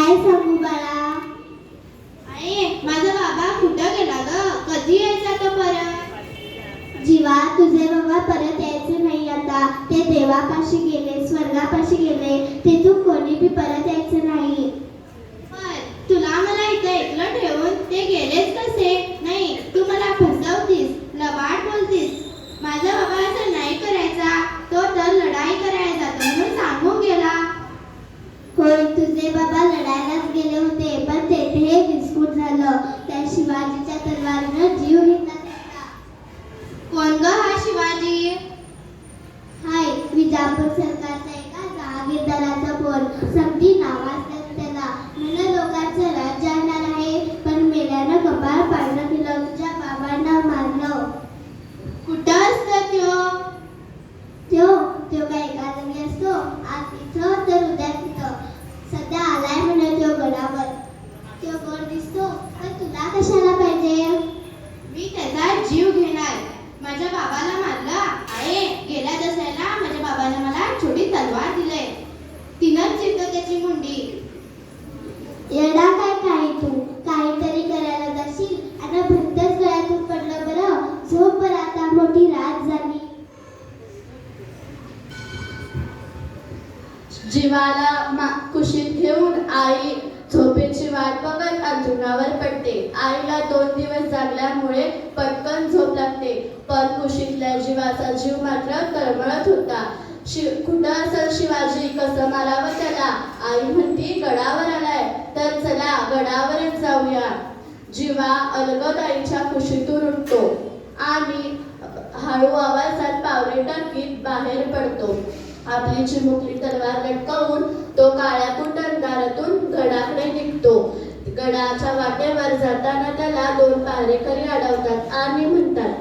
काय सांगू बाळा? आई, माझा बाबा कुठं गेला ग? कधी यायचा तो परत? जीवा, तुझे बाबा परत यायचे नाही आता. ते देवापाशी गेले, स्वर्गापाशी गेले. तिथून कोणी बी परत यायचं नाही. पण तुला मला इथं एकलं ठेवून ते गेलेच कसे? नाही, तू मला फसवतीस, लबाड बोलतीस. माझा बाबा असं नाही करायचा. तो तर लढाई करायला जातो म्हणून सांगून गेला. होय, तुझे बाबा लढायलाच गेले होते, पण तेथे विस्फोट झालं. त्या शिवाजीच्या तलवारीनं जीव घेतला त्याचा. कोण ग हा शिवाजी? हाय, विजापूर सरकारचा एका जहागीरदाराचा पोर. समधी नाव असतात त्याला. म्हणून लोकांचं राज्य आणणार आहे, पण मेल्यानं कपाळ पाडलं केलं. तुझ्या बाबांना मारलं. कुठं असतो त्यो? त्यो काय एका जागी असतो, आज इथं तर उद्या तिथं. सध्या आलाय म्हणे त्यो गडावर. त्यो गोड दिसतो, पण तुला कशाला पाहिजे? मी त्याचा जीव घेणार. माझ्या बाबाला मारलं. आहे, गेल्या दसऱ्याला माझ्या बाबाने मला छोटी तलवार दिले. तिनंच चिरतो त्याची मुंडी. येडा काय तू? काहीतरी करायला जाशील आणि भलतंच गळ्यातून पडलं. बरं झोप बरं, आता मोठी रात झाली. जीवाला कुशीत घेऊन आई झोपेची वाट बघत अंथरुणावर पडते. आईला 2 दिवस जागल्यामुळे पटकन झोप लागते, पण कुशीतल्या जीवाचा जीव मात्र तळमळत होता. कुठं असेल शिवाजी? कसं मारावं त्याला? आई म्हणती गडावर आलाय, तर चला गडावरच जाऊया. जीवा अलगद आईच्या कुशीतून उठतो आणि हळू आवाजात पावले टाकीत बाहेर पडतो. आपली चिमुकली तलवार लटकवून तो काळ्या कुंडलदारातून गडाकडे निघतो. गडाच्या वाटेवर जाताना त्याला 2 पहारेकरी अडवतात आणि म्हणतात,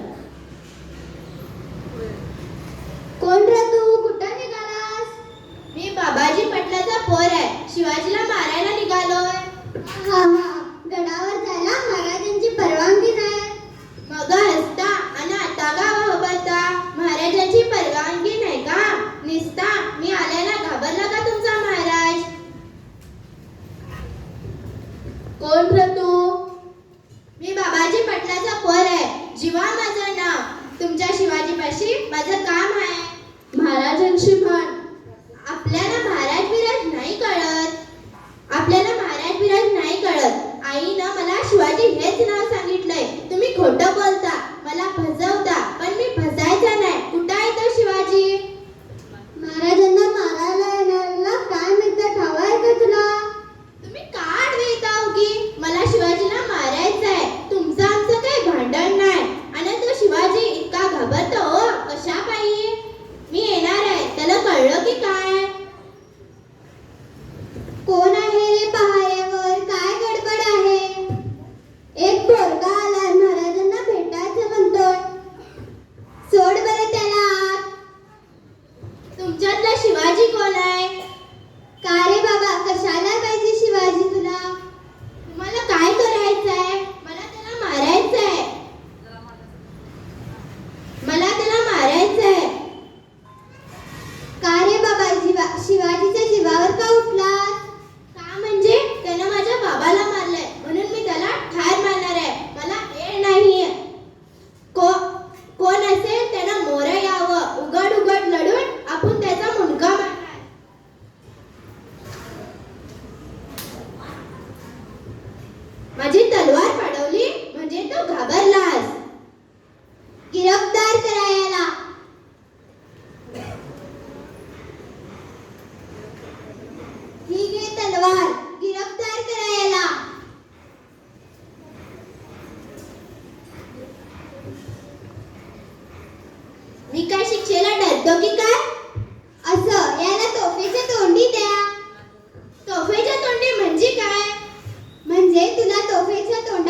कोण रे तू? कुठं निघालास? मी बाबाजी पटलाचा पोर आहे. शिवाजीला मारायला निघालोय. हा, गडावर जायला महाराजांची परवानगी नाही. मग हसता आणि आता गावा उभारता. महाराजांची परवानगी नाही का? निसता मी आल्याला घाबरला का तुमचा महाराज? कोण रे तू? मी बाबाजी पटलाचा पोर आहे. जीवा माझं नाव. तुमच्या शिवाजीपाशी माझं काम आहे. महाराजांची म्हण. आपल्याला महाराज विराज नाही कळत. आपल्याला महाराज विराज नाही कळत. आईनं मला शिवाजी हेच नाव सांगितलंय. तुम्ही खोटं बोलता, मला फसवता, पण मी फसायचा नाही. कुठं आहे तो शिवाजी? महाराजांना मारायला येणाऱ्याला काय मिळतं ठाव आहे का तुला? तुम्ही का आडवेता की? मला शिवाजीला मारायचं आहे. तुमचं आमचं काही भांडण नाही. आणि तो शिवाजी इतका घाबरतो हो, कशा पायी? मी येणार आहे. त्याला कळलं की काय? कोण आहे रे पहाऱ्यावर? काय गडबड आहे? एक पोरगा आलाय, महाराजांना भेटायचं म्हणतोय. सोड बरं त्याला आत. तुमच्यातला शिवाजी कोण आहे? का रे बाबा, कशाला पाहिजे शिवाजी तुला? तुम्हाला काय करायचंय? मला त्याला मारायचंय. मला त्याला मारायचंय. का रे बाबा, शिवाजीच्या जीवावर का उठलास? का म्हणजे त्यानं माझ्या बाबाला मारलंय म्हणून मी त्याला ठार मारणार आहे. मला वेळ नाहीये. कोण असेल त्यानं मोरं यावं. उघड उघड लढून आपण त्याचा मुंडका मारणार. माझी तलवार पडवली म्हणजे तू घाबरलास. गिरफ्तार करायला. ही घे तलवार, गिरफ्तार करायला. मी काय शिक्षेला डरतो की काय? असं याला तोफेच्या तोंडी द्या. तोफेच्या तोंडी म्हणजे काय? म्हणजे तुला तोफेच्या तोंडी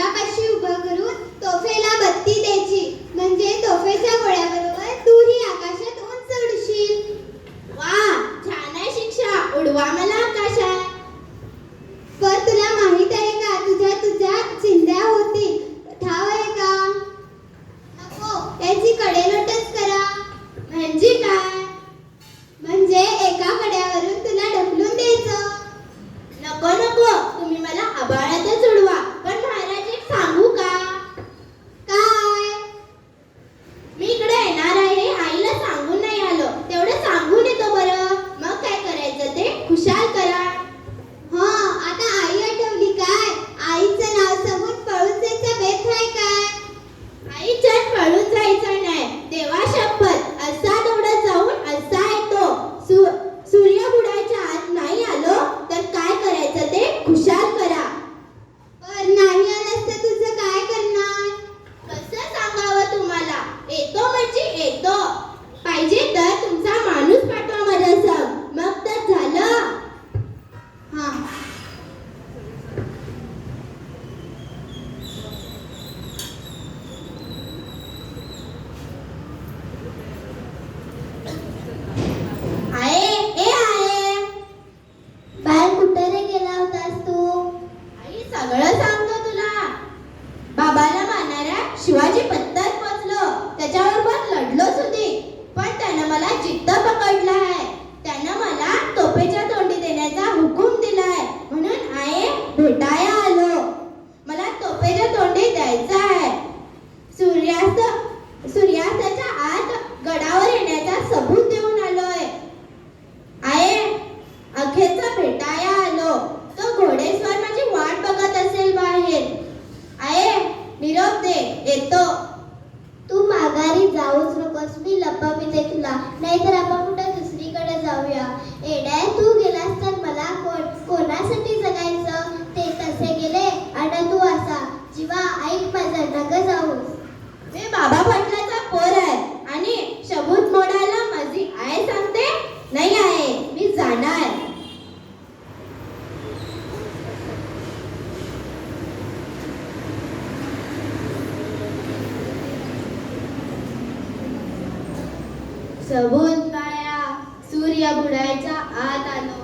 सबोध काळ्या सूर्य बुडायच्या आत आलो.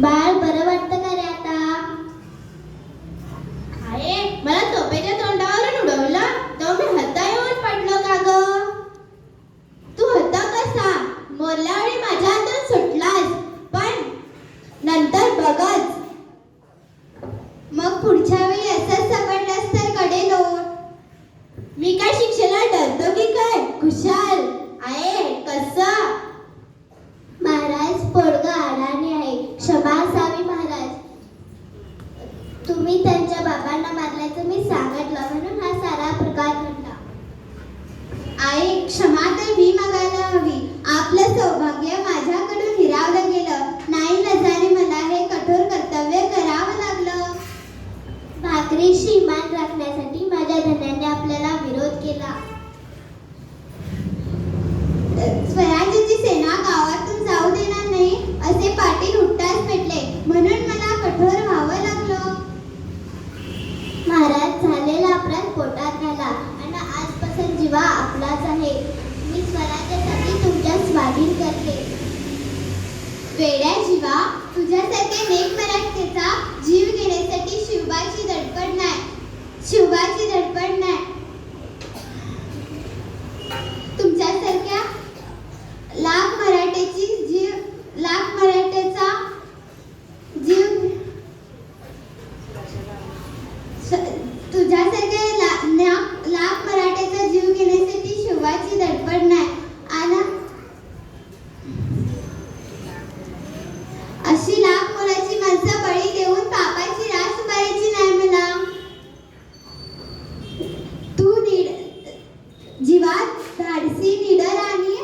बाळ बरं वाटतं का रे आता? आहे मला झोपेच्या तोंडावरून उडवलं तेव्हा मी हत्ता येऊन पडलो का ग? तू हत्ता कसा मोरल्या वेळी माझ्या हातून सुटलास, पण नंतर बघच. मग पुढच्या वेळी असंच सापडलास तर कडेलो. मी काय शिक्षेला डरतो की काय? खुशाल आहे कसं? महाराज पोरगा अडाणी आहे, क्षमा असावी महाराज. तुम्ही त्यांच्या बाबांना मारल्याचं मी सांगितलं म्हणून हा सारा प्रकार घडला. आई क्षमा तर मी मागायला हवी. आपलं सौभाग्य माझ्याकडून हिरावलं गेलं. नाही नजाने मला हे कठोर कर्तव्य करावं लागलं. भाकरीशी इमान राखण्यासाठी माझ्या धन्याने आपल्याला विरोध केला. स्वराज्याची सेना गावातून जाऊ देणार नाही असे पाटील उठताच पेटले, म्हणून मला कठोर व्हावं लागलं. महाराज झालेला अपराध पोटात घाला आणि आजपासून जीवा आपलाच आहे. मी स्वराज्यासाठी तुमच्या स्वाधीन करते. वेड्या जीवा, तुझ्यासारख्या नेक मराठ्याचा जीव घेण्यासाठी शिवबाची धडपड नाही. शिवबाची धडपड नाही. तुमच्यासारख्या लाख मराठ्याचा जीव तुझ्यासारख्या लाख मराठ्याचा जीव घेण्यासाठी शिवाची धडपड नाही. आणि अशी लाख मोलाची माणसं बळी देऊन पापाची रास उभारायची नाही मला. तू जीवात धाडसी निडर आणि